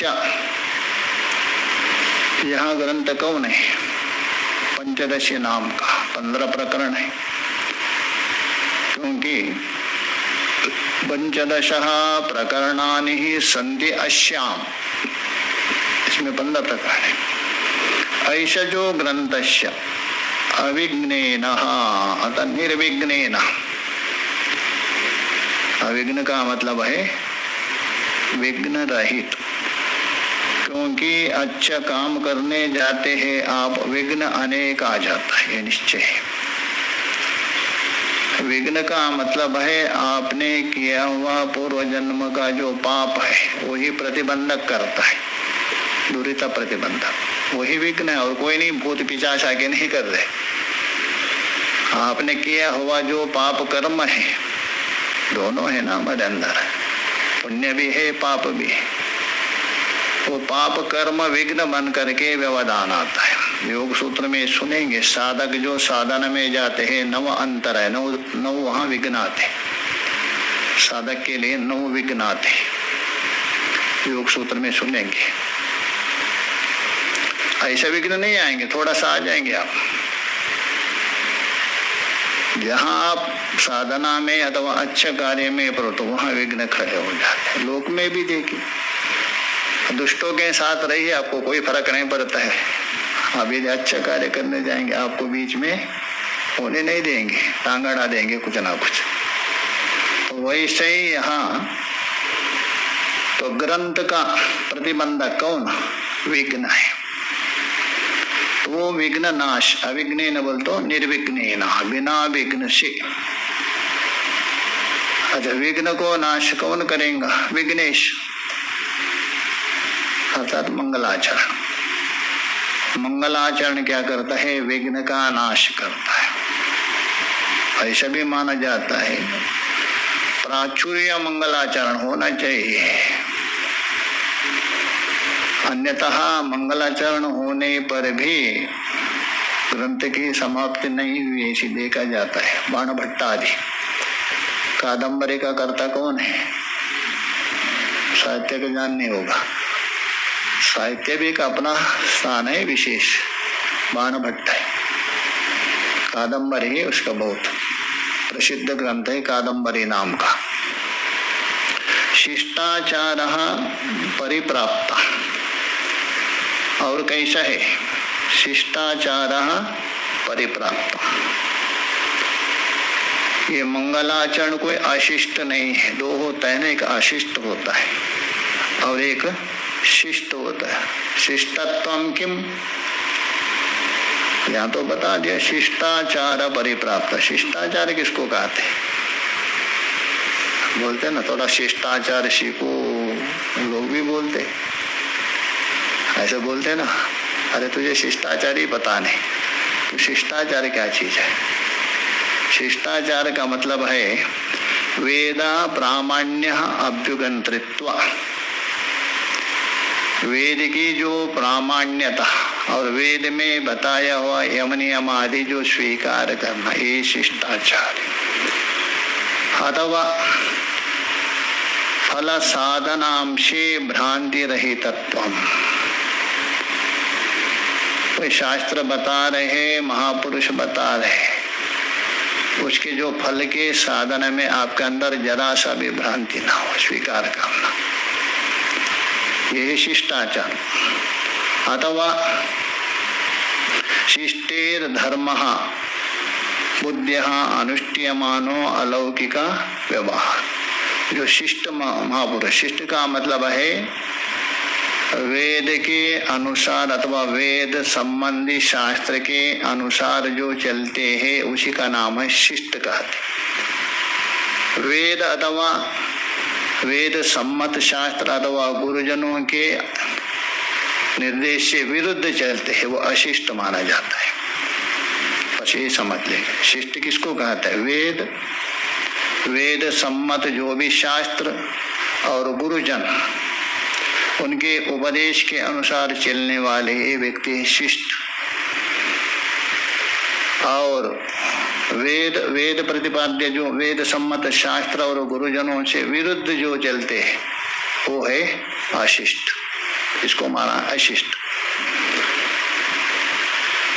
पंचदश्य, यहाँ ग्रंथ कौन है? पंचदशी नाम का 15 प्रकरण है, क्योंकि पंचदशः प्रकरणानि ही सन्ति अस्याम, इसमें 15 प्रकार है। ऐसा जो ग्रंथस्य अविघ्नेन अतः निर्विघ्नेन, अविघ्न का मतलब है विघ्न रहित, क्योंकि अच्छा काम करने जाते हैं आप, विघ्न अनेक आ जाता है, ये निश्चय है। विघ्न का मतलब है आपने किया हुआ पूर्व जन्म का जो पाप है वही प्रतिबंधक करता है, दुरिता प्रतिबंधक, वही विघ्न है और कोई नहीं, भूत पिशाच आके नहीं कर रहे। आपने किया हुआ जो पाप कर्म है, दोनों है ना हमारे अंदर, पुण्य भी है पाप भी है, वो पाप कर्म विघ्न बन करके व्यवधान आता है। योग सूत्र में सुनेंगे, साधक जो साधन में जाते हैं 9 अंतर है, 9 वहां विघ्न आते, साधक के लिए 9 विघ्न आते, योग सूत्र में सुनेंगे। ऐसे विघ्न नहीं आएंगे, थोड़ा सा आ जाएंगे आप, जहां आप साधना में अथवा अच्छे कार्य में पड़ो तो वहां विघ्न खड़े हो जाते हैं। लोक में भी देखिए, दुष्टों के साथ रहिए, आपको कोई फर्क नहीं पड़ता है। आप यदि अच्छा कार्य करने जाएंगे आपको बीच में होने नहीं देंगे, टांग अड़ा देंगे कुछ ना कुछ। तो वैसे ही यहाँ तो ग्रंथ का प्रतिबंधक कौन? विघ्न है। तो वो विघ्न नाश, अविघ्न न बोल तो निर्विघ्न, बिना विघ्न से। अच्छा, विघ्न को नाश कौन करेगा? विघ्नेश, अर्थात मंगलाचरण। मंगलाचरण क्या करता है? विघ्न का नाश करता है। ऐसा भी माना जाता है प्राचुर्य मंगलाचरण होना चाहिए, अन्यतः मंगलाचरण होने पर भी ग्रंथ की समाप्ति नहीं हुई ऐसी देखा जाता है। बाणभट्ट आदि कादम्बरी का कर्ता कौन है? साहित्य का ज्ञान नहीं होगा, साहित्य भी का अपना स्थान है विशेष, बाणभट्ट है। कादम्बरी उसका बहुत प्रसिद्ध ग्रंथ है कादम्बरी नाम का। शिष्टाचार परिप्राप्त, और कैसा है? शिष्टाचार परिप्राप्त। ये मंगलाचरण कोई अशिष्ट नहीं है, 2 होता है ना, एक अशिष्ट होता है और एक शिष्ट होता है। शिष्टत्वम किम, यहाँ तो बता दिया, शिष्टाचार परिप्राप्त। शिष्टाचार किसको कहते हैं? बोलते ना थोड़ा शिष्टाचार सीखो, लोग भी बोलते ऐसे बोलते ना, अरे तुझे शिष्टाचार ही पता नहीं, तो शिष्टाचार क्या चीज है? शिष्टाचार का मतलब है वेदा प्रामाण्य अभ्युगंत्रित्व, वेद की जो प्रामाण्यता और वेद में बताया हुआ यम नियम आदि जो स्वीकार करना, ये शिष्टाचार। अथवा फल साधनांशे भ्रांति रहितत्वम, कोई शास्त्र बता रहे, महापुरुष बता रहे, उसके जो फल के साधन में आपके अंदर जरा सा भी भ्रांति ना हो, स्वीकार करना, ये शिष्टाचार। अथवा शिष्टेर धर्मः बुद्ध्यः अनुष्ठीयमानो अलौकिक व्यवहार। जो शिष्ट महापुरुष, शिष्ट का मतलब है वेद के अनुसार अथवा वेद संबंधी शास्त्र के अनुसार जो चलते हैं उसी का नाम है शिष्ट कहते। वेद अथवा वेद सम्मत शास्त्र अथवा गुरुजनों के निर्देश से विरुद्ध चलते हैं वो अशिष्ट माना जाता है। बस ये समझ लेंगे, शिष्ट किसको कहता है? वेद सम्मत जो भी शास्त्र और गुरुजन उनके उपदेश के अनुसार चलने वाले ये व्यक्ति शिष्ट। और वेद प्रतिपाद्य जो वेद सम्मत शास्त्र और गुरुजनों से विरुद्ध जो चलते हैं वो है अशिष्ट। इसको माना अशिष्ट।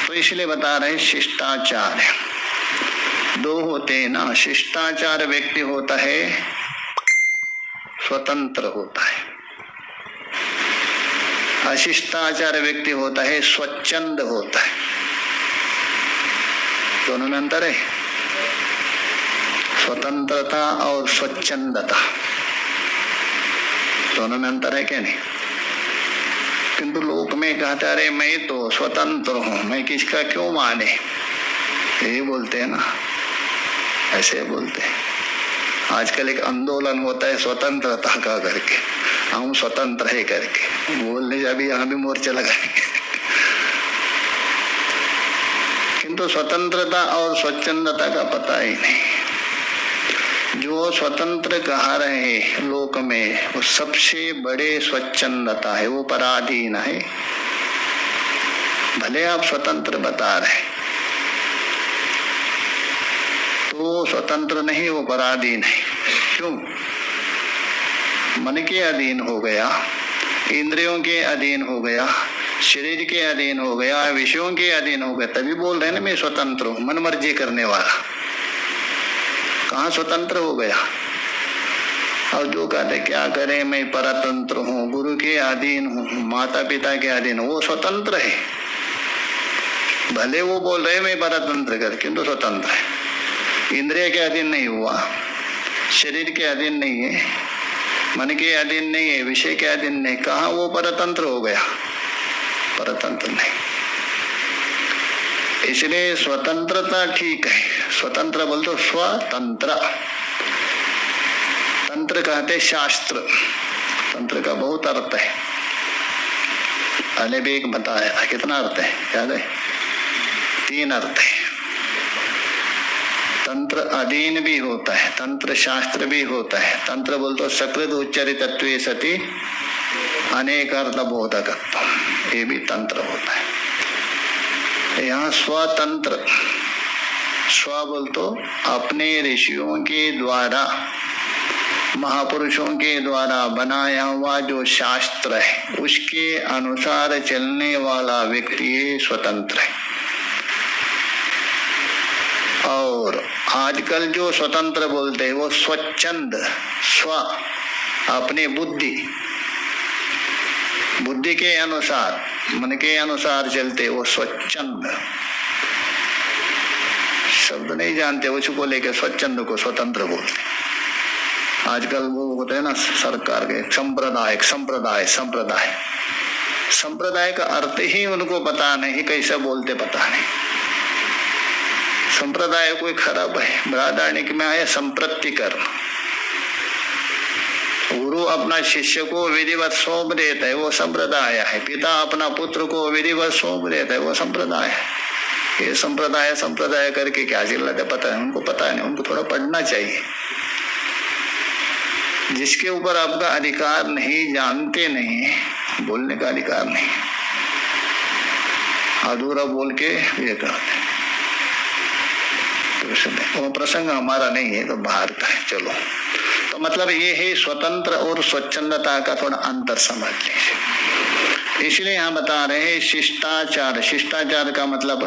तो इसलिए बता रहे शिष्टाचार दो होते हैं ना। शिष्टाचार व्यक्ति होता है स्वतंत्र होता है, अशिष्टाचार व्यक्ति होता है स्वच्छंद होता है। दोनों में अंतर है, स्वतंत्रता और स्वच्छंदता, दोनों में अंतर है क्या नहीं? किंतु लोक में कहते अरे मैं तो स्वतंत्र हूं, मैं किसका क्यों माने, यही बोलते हैं ना, ऐसे बोलते हैं। आजकल एक आंदोलन होता है स्वतंत्रता का करके, हम स्वतंत्र है करके बोलने से अभी यहाँ भी मोर्चा लगाएंगे। किंतु स्वतंत्रता और स्वच्छंदता का पता ही नहीं। जो स्वतंत्र कहा रहे लोक में, वो सबसे बड़े स्वच्छंदता है, वो पराधीन है। भले आप स्वतंत्र बता रहे तो स्वतंत्र नहीं, वो पराधीन है। क्यों? मन के अधीन हो गया, इंद्रियों के अधीन हो गया, शरीर के अधीन हो गया, विषयों के अधीन हो गया, तभी बोल रहे हैं ना मैं स्वतंत्र हूं, मन मर्जी करने वाला। कहाँ स्वतंत्र हो गया? और जो कहते क्या करें मैं परतंत्र हूँ, गुरु के अधीन हूँ, माता पिता के अधीन हूँ, वो स्वतंत्र है। भले वो बोल रहे मैं परतंत्र कर, किंतु स्वतंत्र है। इंद्रिय के अधीन नहीं हुआ, शरीर के अधीन नहीं है, मन के अधीन नहीं है, विषय के अधीन नहीं, कहाँ वो परतंत्र हो गया? परतंत्र नहीं। इसलिए स्वतंत्रता ठीक है, स्वतंत्र बोल तो स्वतंत्र। तंत्र कहते शास्त्र, तंत्र का बहुत अर्थ है, पहले भी एक बताया। कितना अर्थ है याद है? 3 अर्थ है। तंत्र अधीन भी होता है, तंत्र शास्त्र भी होता है। तंत्र बोल तो सकृत उच्चरितत्वे सति अनेकार्थ बोधकत्व, ये भी तंत्र होता है। यहाँ स्वतंत्र, स्व बोल तो अपने ऋषियों के द्वारा, महापुरुषों के द्वारा बनाया हुआ जो शास्त्र है उसके अनुसार चलने वाला व्यक्ति स्वतंत्र है। और आजकल जो स्वतंत्र बोलते हैं वो स्वच्छंद, स्व अपने बुद्धि के अनुसार, मन के अनुसार चलते, वो स्वच्छंद शब्द नहीं जानते, उसको लेके स्वच्छंद को स्वतंत्र बोलते। आजकल वो होते हैं ना सरकार के संप्रदाय का अर्थ ही उनको पता नहीं, कैसे बोलते पता नहीं। संप्रदाय कोई खराब है, बृहदारण्यक में आया संप्रति कर्म। गुरु अपना शिष्य को विधिवत सौंप देता है, वो संप्रदाय है। पिता अपना पुत्र को विधिवत सौंप देता है, वो संप्रदाय है। ये संप्रदाय करके क्या चिल्लाते पता है, उनको पता नहीं। उनको थोड़ा पढ़ना चाहिए। जिसके ऊपर आपका अधिकार नहीं, जानते नहीं, बोलने का अधिकार नहीं, अधूरा बोल के ये करते। वो प्रसंग हमारा नहीं है, तो बाहर का है। चलो, तो मतलब ये है स्वतंत्र और स्वच्छंदता का थोड़ा अंतर समझ लीजिए। इसलिए यहाँ बता रहे हैं शिष्टाचार। शिष्टाचार का मतलब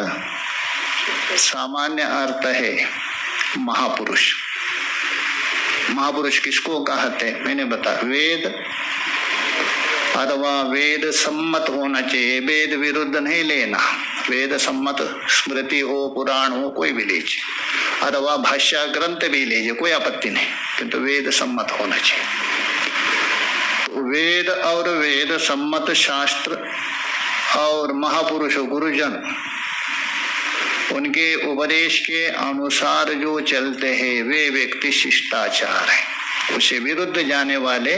सामान्य अर्थ है महापुरुष। महापुरुष किसको कहते हैं? मैंने बताया वेद अथवा वेद सम्मत होना चाहिए, वेद विरुद्ध नहीं लेना। वेद सम्मत स्मृति हो, पुराण हो, कोई भी लीजिए, अथवा भाष्य ग्रंथ भी लीजिए, कोई आपत्ति नहीं, किंतु वेद सम्मत होना चाहिए। तो वेद और वेद सम्मत शास्त्र और महापुरुष गुरुजन उनके उपदेश के अनुसार जो चलते हैं वे व्यक्ति शिष्टाचार है। उसे विरुद्ध जाने वाले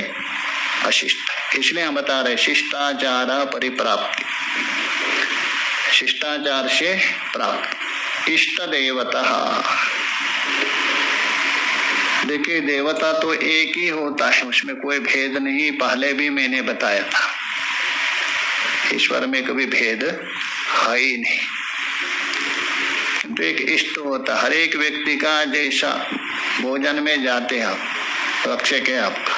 अशिष्ट है। इसलिए हम बता रहे शिष्टाचार परिप्राप्ति, शिष्टाचार से प्राप्त। इष्ट देवता, देखिए देवता तो एक ही होता है, उसमें कोई भेद नहीं। पहले भी मैंने बताया था, ईश्वर में कभी भेद है ही नहीं। तो एक इष्ट होता, हर एक व्यक्ति का जैसा भोजन में जाते हैं आप, रक्षक है आपका,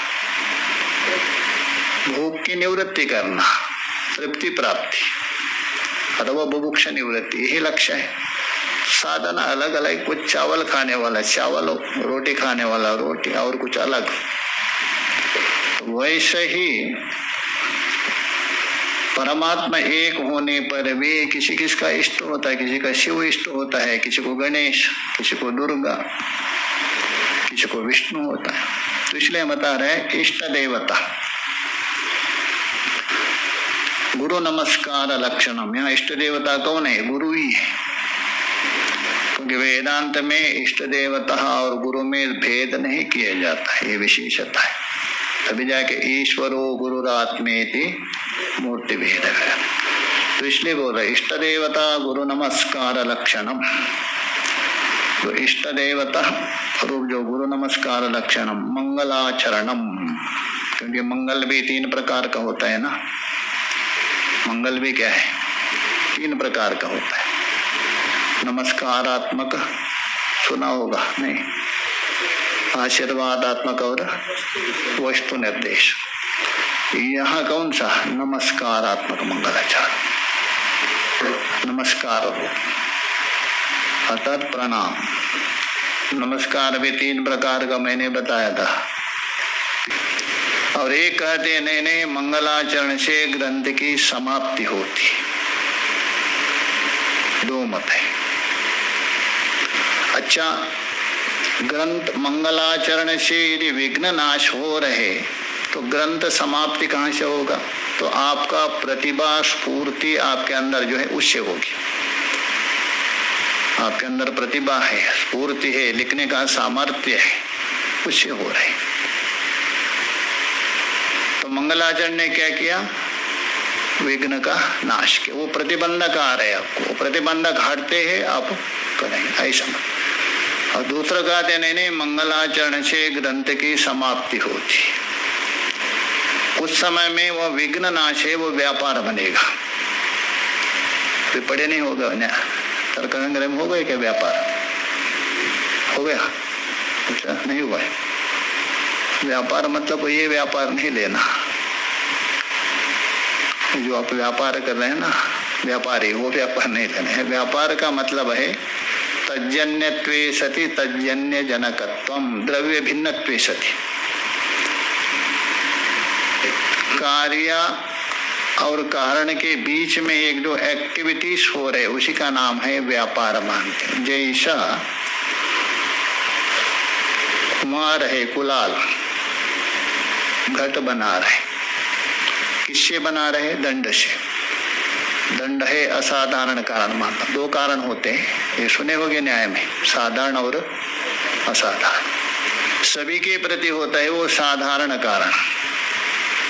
भूख की निवृत्ति करना, तृप्ति प्राप्ति अथवा बुभुक्षा निवृत्ति, यही लक्ष्य है। साधना अलग अलग, कुछ चावल खाने वाला चावल, रोटी खाने वाला रोटी, और कुछ अलग। वैसे ही परमात्मा एक होने पर भी किसी किसका इष्ट होता है, किसी का शिव इष्ट होता है, किसी को गणेश, किसी को दुर्गा, किसी को विष्णु होता है। तो इसलिए बता रहे हैं इष्ट देवता। गुरु नमस्कार लक्षणम, यहाँ इष्ट देवता कौन है? गुरु ही है, क्योंकि वेदांत में इष्ट देवता और गुरु में भेद नहीं किया जाता, ये विशेषता है। तभी जाके ईश्वरो गुरुरात्मेति मूर्ति भेद है। तो इसलिए बोल रहे इष्ट देवता गुरु नमस्कार लक्षणम। तो इष्ट देवता रूप जो गुरु नमस्कार लक्षणम, मंगलाचरणम, क्योंकि मंगल भी 3 प्रकार का होता है ना। मंगल भी क्या है? 3 प्रकार का होता है। नमस्कारात्मक सुना होगा नहीं? आशीर्वादात्मक और वस्तु निर्देश। यहाँ कौन सा? नमस्कारात्मक मंगलाचरण, नमस्कार अर्थात प्रणाम। नमस्कार भी 3 प्रकार का मैंने बताया था। और एक कहते नहीं नहीं, मंगलाचरण से ग्रंथ की समाप्ति होती। 2 मत है। अच्छा, ग्रंथ मंगलाचरण से यदि विघ्न नाश हो रहे तो ग्रंथ समाप्ति कहाँ से होगा? तो आपका प्रतिभा स्फूर्ति आपके अंदर जो है उससे होगी। आपके अंदर प्रतिभा है, स्फूर्ति है, लिखने का सामर्थ्य है, उससे हो रहे। तो मंगलाचरण ने क्या किया? विघ्न का नाश किया। वो प्रतिबंधक आ रहे आपको, वो प्रतिबंधक हटते हैं, आप करेंगे ऐसा। और दूसरा कहते नहीं, मंगलाचरण से ग्रंथ की समाप्ति होती। उस समय में वो विघ्न नाश है, वो व्यापार बनेगा। पढ़े नहीं होगा ना, तर्क संग्रह में हो गए क्या? व्यापार हो गया? अच्छा, नहीं हुआ है। व्यापार मतलब ये व्यापार नहीं लेना जो आप व्यापार कर रहे हैं ना, व्यापारी, वो व्यापार नहीं लेना है। व्यापार का मतलब है तज्जन्यत्वे सति तज्जन्य जनकत्वम द्रव्य भिन्नत्वे सति। कार्य और कारण के बीच में एक जो एक्टिविटीज हो रहे उसी का नाम है व्यापार मानते हैं। जैसा कुमार है, कुलाल घट बना रहे, किससे बना रहे? दंड से। दंड है असाधारण कारण मानता। 2 कारण होते हैं, ये सुने होंगे न्याय में, साधारण और असाधारण। सभी के प्रति होता है वो साधारण कारण,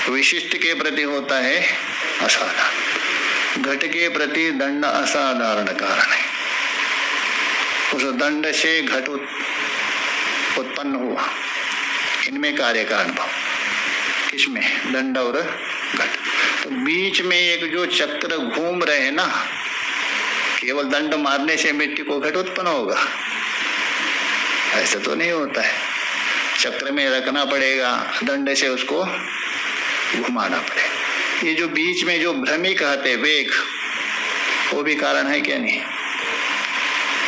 विशिष्ट के प्रति होता है असाधारण। घट के प्रति दंड असाधारण कारण है। उस दंड से घट उत्पन्न हुआ। इनमें कार्य कारण भाव, किसमें? दंड और घट। तो बीच में एक जो चक्र घूम रहे हैं ना, केवल दंड मारने से मिट्टी को घट उत्पन्न होगा ऐसा तो नहीं होता है। चक्र में रखना पड़ेगा, दंड से उसको घुमाना पड़ेगा। ये जो बीच में जो भ्रमी कहते वेग, वो भी कारण है क्या? नहीं।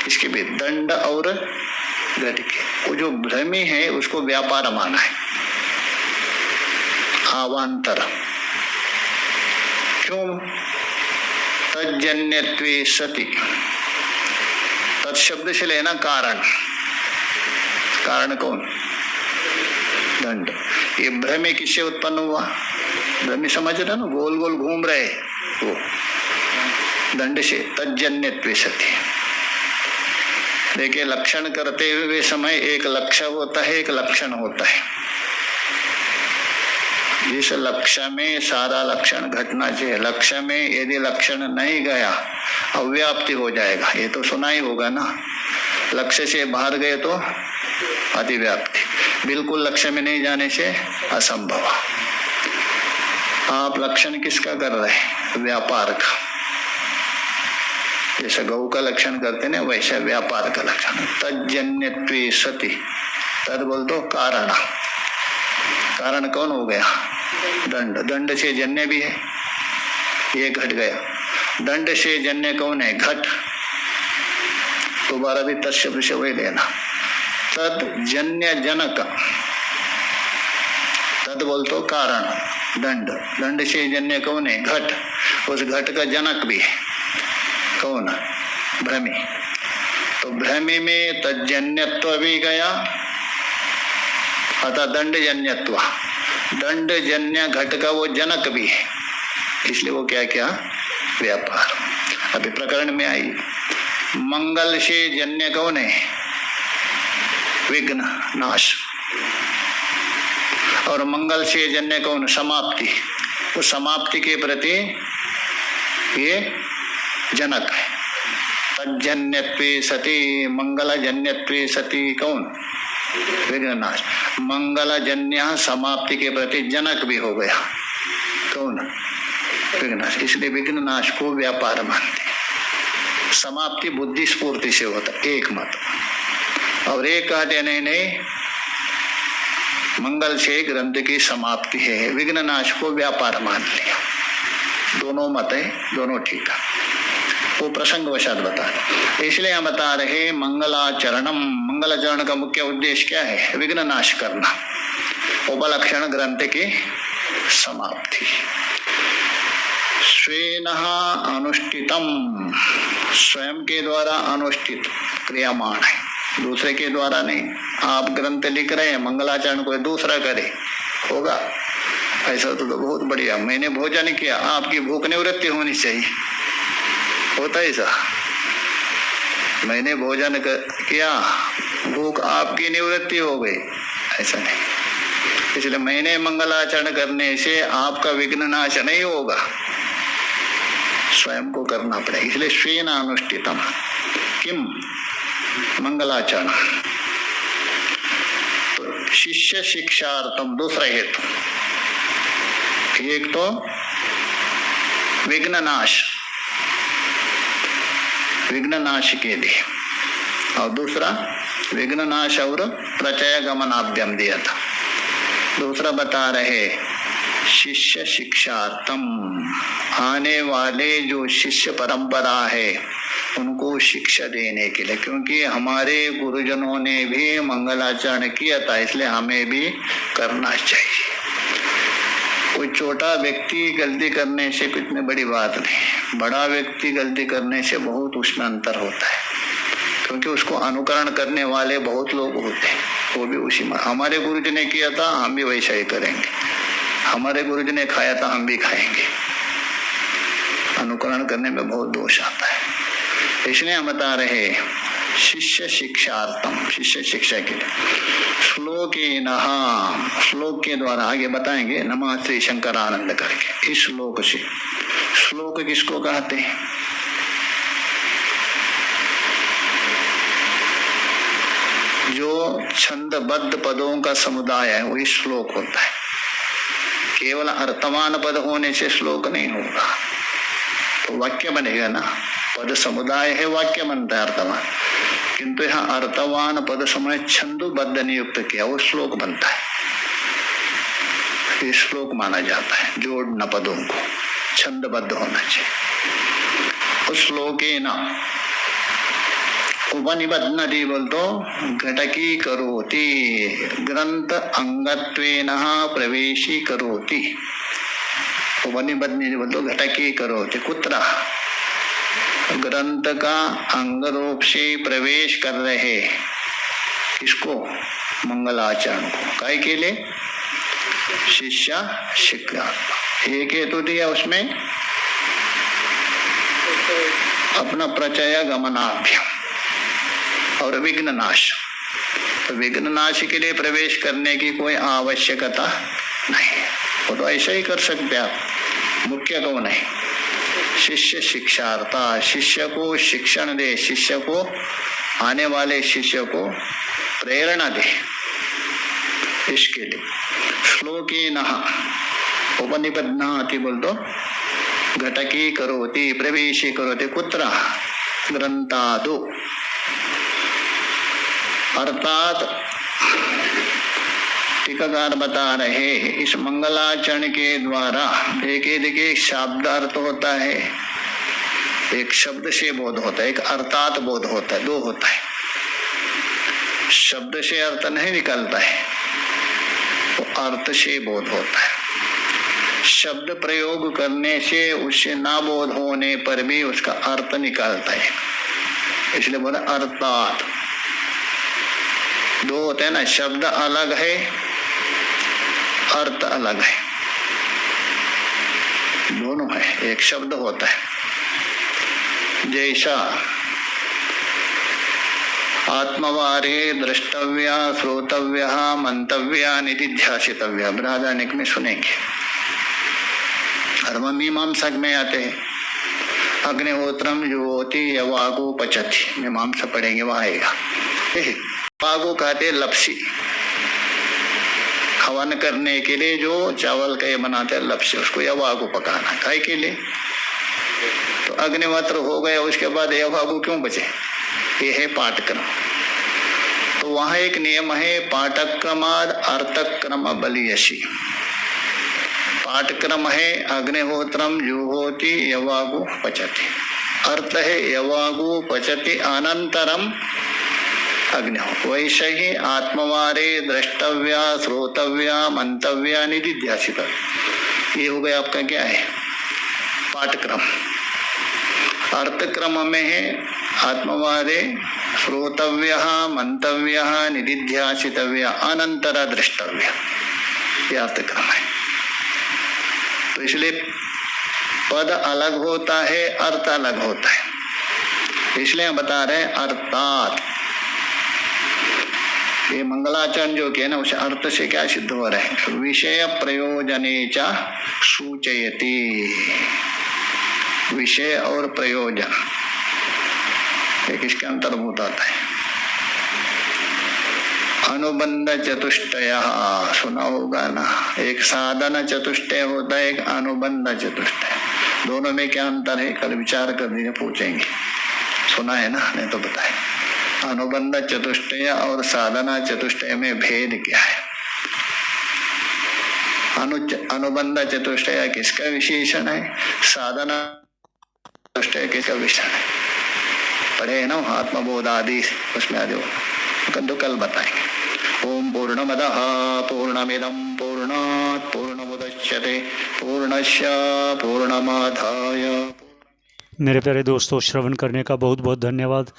इसके भी दंड और घट के, वो जो भ्रमी है उसको व्यापार माना है, आवांतर। क्यों? तज्जन्यत्वे सति, तत्शब्द से लेना कारण। कारण कौन? दंड। ये भ्रमी किससे उत्पन्न हुआ? भ्रमी समझ रहे ना, गोल गोल घूम रहे, वो दंड से। तज्जन्यत्वे सति। देखिए, लक्षण करते हुए समय एक लक्ष्य होता है, एक लक्षण होता है। जिस लक्ष्य में सारा लक्षण घटना चाहिए, लक्ष्य में यदि लक्षण नहीं गया अव्याप्ति हो जाएगा। ये तो सुना ही होगा ना, लक्ष्य से बाहर गए तो अतिव्याप्ति, बिल्कुल लक्ष्य में नहीं जाने से असंभव। आप लक्षण किसका कर रहे हैं? व्यापार का। जैसे गौ का लक्षण करते ना, वैसे व्यापार का लक्षण। तज्जन्यत्वे सति, तद बोल दो कारण। कारण कौन हो गया? दंड, दंड से जन्य भी है, ये घट गया। दंड से जन्य कौन है? घट। दोबारा भी तत्शब्द से वही लेना। तद जन्य जनक, तद बोल तो कारण, दंड, दंड से जन्य कौन है? घट। उस घट का जनक भी है कौन? भ्रमी। तो भ्रमी में तज्जन्यत्व भी गया, अतः दंड जन्यत्व, दंड जन्य घट का वो जनक भी है, इसलिए वो क्या क्या? व्यापार। अभी प्रकरण में आई, मंगल से जन्य कौन है? विघ्न, नाश। और मंगल से जन्य कौन? समाप्ति। उस समाप्ति के प्रति ये जनक है। तज्जन्यत्वे सति, मंगल जन्यत्वे सति कौन? विघ्ननाश। मंगल जन्य समाप्ति के प्रति जनक भी हो गया कौन? विघ्ननाश। इसलिए विघ्ननाश को व्यापार मानते। समाप्ति बुद्धि स्फूर्ति से होता, एक मत। और एक कहते नहीं नहीं, मंगल से ग्रंथ की समाप्ति है, विघ्ननाश को व्यापार मान लिया। दोनों मत है, दोनों ठीक है, वो प्रसंग वशात बता रहे। इसलिए हम बता रहे मंगलाचरणम, मंगलाचरण का मुख्य उद्देश्य क्या है? विघ्ननाश करना, उपलक्षण ग्रंथ की समाप्ति। स्वेन अनुष्ठितम, स्वयं के द्वारा अनुष्ठित क्रियामान है, दूसरे के द्वारा नहीं। आप ग्रंथ लिख रहे हैं, मंगलाचरण कोई दूसरा करे, होगा? ऐसा तो बहुत बढ़िया। मैंने भोजन किया, आपकी भूख निवृत्ति होनी चाहिए, होता है ऐसा? मैंने भोजन किया, भूख आपकी निवृत्ति हो गई, ऐसा नहीं। इसलिए मैंने मंगलाचरण करने से आपका विघ्न नाश नहीं होगा, स्वयं को करना पड़ेगा। इसलिए स्वेन अनुष्ठितम किम मंगलाचरण। तो शिष्य शिक्षार्थम दूसरा हेतु, एक तो विघ्ननाश, विघ्ननाश के लिए, और दूसरा विघ्ननाश और प्रचय गमनाभ्यम दिया था। दूसरा बता रहे शिष्य शिक्षार्थम, आने वाले जो शिष्य परंपरा है उनको शिक्षा देने के लिए, क्योंकि हमारे गुरुजनों ने भी मंगलाचरण किया था, इसलिए हमें भी करना चाहिए। कोई छोटा व्यक्ति गलती करने से कितनी बड़ी बात नहीं, बड़ा व्यक्ति गलती करने से बहुत उसमें अंतर होता है, क्योंकि उसको अनुकरण करने वाले बहुत लोग होते हैं। वो भी उसी में, हमारे गुरुजी ने किया था हम भी वैसा ही करेंगे, हमारे गुरुजी ने खाया था हम भी खाएंगे। अनुकरण करने में बहुत दोष आता है, इसलिए हम बता रहे शिष्य शिक्षार्थम, शिष्य शिक्षा के लिए। श्लोकेन, श्लोक के द्वारा आगे बताएंगे, नमः श्री शंकरानंद करके। इस श्लोक से, श्लोक किसको कहते हैं? जो छंदबद्ध पदों का समुदाय है वही श्लोक होता है। केवल अर्थवान पद होने से श्लोक नहीं होगा, तो वाक्य बनेगा ना। पद समुदाय है, वाक्य बनता है अर्थवान, किंतु यहाँ अर्थवान पद समय छंदोबद्ध नियुक्त किया, वो श्लोक बनता है। ये श्लोक माना जाता है, जोड़ना पदों को, छंदबद्ध होना चाहिए। उस श्लोके न उपनिबध्नति बोल तो घटकी करोति, ग्रंथ अंगत्वेन प्रवेशी करोति। उपनिबध्नति बोल तो घटकी करोति, कुत्र? ग्रंथ का अंग रूप से प्रवेश कर रहे, इसको मंगलाचरण को, काय के लिए? शिष्य शिक्षा। एक हेतु दिया उसमें अपना प्रचय गमनाभ्यम और विघ्न नाश। तो विघ्न नाश के लिए प्रवेश करने की कोई आवश्यकता नहीं, वो तो ऐसा ही कर सकते आप। मुख्य कौन है? शिष्य शिक्षार्था, शिष्य को शिक्षण दे, शिष्य को, आने वाले शिष्य को प्रेरणा दे, इसके लिए। श्लोकेन उपनिबध्नाति बोल दो, घटकी करोति, प्रवेशी करोति, कुत्र? ग्रंथादो। अर्थात टीकाकार बता रहे इस मंगलाचरण के द्वारा देखिए शब्द अर्थ होता है, एक शब्द से बोध होता है, एक अर्थात बोध होता है, दो होता है। शब्द से अर्थ नहीं निकलता है, वो अर्थ से बोध होता है। शब्द प्रयोग करने से उससे ना बोध होने पर भी उसका अर्थ निकलता है, इसलिए बोला अर्थात। दो होते हैं ना, शब्द अलग है, अर्थ अलग है, दोनों है। एक शब्द होता है जैसा आत्मवारे द्रष्टव्या श्रोतव्या मंतव्या निधिध्यासितव्या, बृहदारण्यक में सुनेंगे। धर्म मीमांसक में आते हैं अग्निहोत्रम जुहोति यवागो पचति, मीमांसा पढ़ेंगे वहां आएगा। वागो कहते लपसी, हवन करने के लिए जो चावल का ये बनाते हैं लपसी, उसको यवागो पकाना खाए के लिए। तो अग्निहोत्र हो गया, उसके बाद यवागो क्यों बचे? ये है पाठक्रम। तो वहां एक नियम है पाठक्रमाद अर्थक्रम बलियसी। पाठक्रम है अग्निहोत्रम जुहोति यवागो पचति, अर्थ है यवागो पचति अनंतरम अग्निहोत्र। वैसे ही आत्मवारे द्रष्टव्या श्रोतव्या मंतव्या निधिध्यासितव्या, ये हो गया आपका क्या है पाठक्रम। अर्थक्रम में है आत्मवारे श्रोतव्य मंतव्य निधिध्यासितव्य अनंतर द्रष्टव्य, ये अर्थक्रम है। तो इसलिए पद अलग होता है, अर्थ अलग होता है, इसलिए हम बता रहे हैं अर्थात। ये मंगलाचरण जो किया ना, उस अर्थ से क्या सिद्ध हो रहा है? विषय प्रयोजने च सूचयति, विषय और प्रयोजन एक इसके अंतर्भूत आता है। अनुबंध चतुष्टय सुना होगा ना, एक साधन चतुष्टय होता है, एक अनुबंध चतुष्टय। दोनों में क्या अंतर है? कल विचार कर दीजिए, पूछेंगे। सुना है ना? नहीं तो बताए। अनुबंध चतुष्टय और साधना चतुष्टय में भेद क्या है? अनुबंध चतुष्टय किसका विशेषण है? साधना चतुष्टय किसका विशेषण है? पढ़े है ना आत्मबोध आदि, उसमें आदि तो कल बताएंगे। ओम पूर्णमदः पूर्णमिदं पूर्णात् पूर्णमुदच्यते पूर्णस्य पूर्णमादाय। मेरे प्यारे दोस्तों, श्रवण करने का बहुत बहुत धन्यवाद।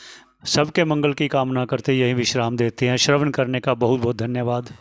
सबके मंगल की कामना करते यही विश्राम देते हैं। श्रवण करने का बहुत बहुत धन्यवाद।